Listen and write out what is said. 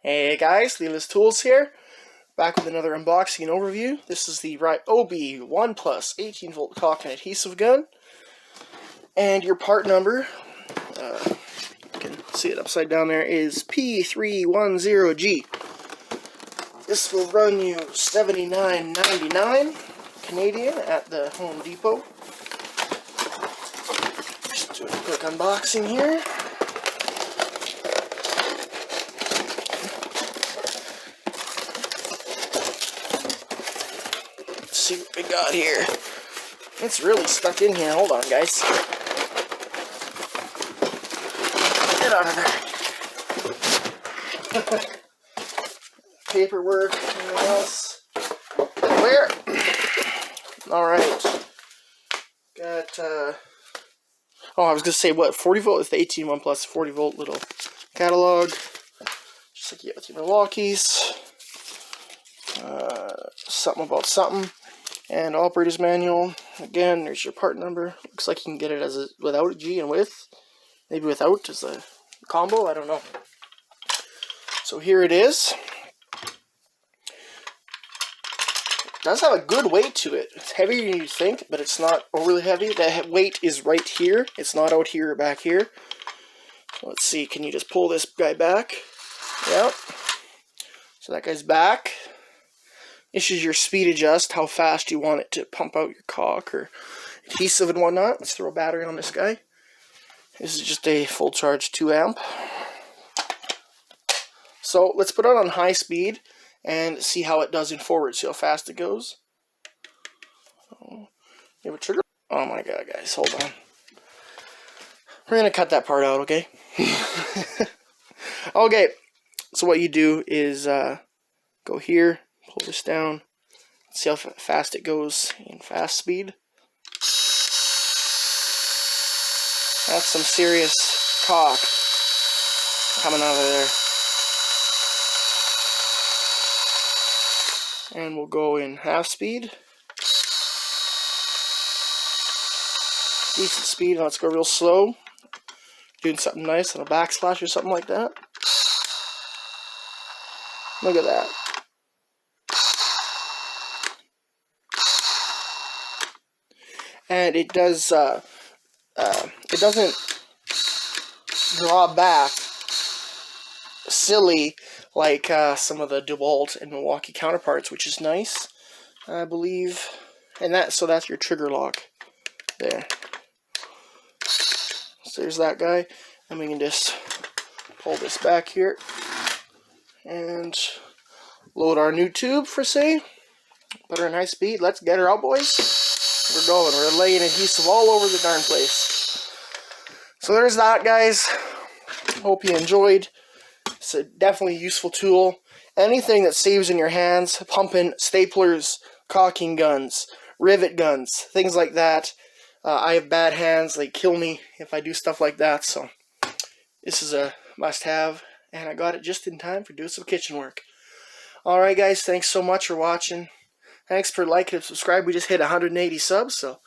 Hey guys, Leela's Tools here, back with another unboxing and overview. This is the Ryobi 1 Plus 18-volt caulk and adhesive gun. And your part number, you can see it upside down there, is P310G. This will run you $79.99 Canadian at the Home Depot. Just do a quick unboxing here. See what we got here. It's really stuck in here. Hold on, guys. Get out of there. Paperwork, anything else? Where? Alright. Got, oh, I was going to say, what, 40 volt? It's the 18 1 plus 40 volt little catalog. Just like you get with your Milwaukee's. Something about something. And operator's manual. Again, there's your part number. Looks like you can get it as a without a G and with. Maybe without as a combo. I don't know. So here it is. It does have a good weight to it. It's heavier than you think, but it's not overly heavy. The weight is right here. It's not out here or back here. So let's see. Can you just pull this guy back? Yep. So that guy's back. This is your speed adjust, how fast you want it to pump out your caulk or adhesive and whatnot. Let's throw a battery on this guy. This is just a full charge 2 amp. So let's put it on high speed and see how it does in forward. See how fast it goes. You have a trigger? Oh my god, guys, hold on. We're going to cut that part out, okay? Okay, so what you do is go here. Pull this down. See how fast it goes in fast speed. That's some serious caulk coming out of there. And we'll go in half speed. Decent speed. Now let's go real slow. Doing something nice on a backslash or something like that. Look at that. And it does, it doesn't draw back silly like some of the DeWalt and Milwaukee counterparts, which is nice, I believe. And so that's your trigger lock there. So there's that guy. And we can just pull this back here and load our new tube for say. Put her in high speed. Let's get her out, boys. We're going. We're laying adhesive all over the darn place. So there's that, guys. Hope you enjoyed. It's a definitely useful tool. Anything that saves in your hands, pumping, staplers, caulking guns, rivet guns, things like that. I have bad hands. They kill me if I do stuff like that. So this is a must-have. And I got it just in time for doing some kitchen work. Alright, guys. Thanks so much for watching. Thanks for liking and subscribing. We just hit 180 subs, so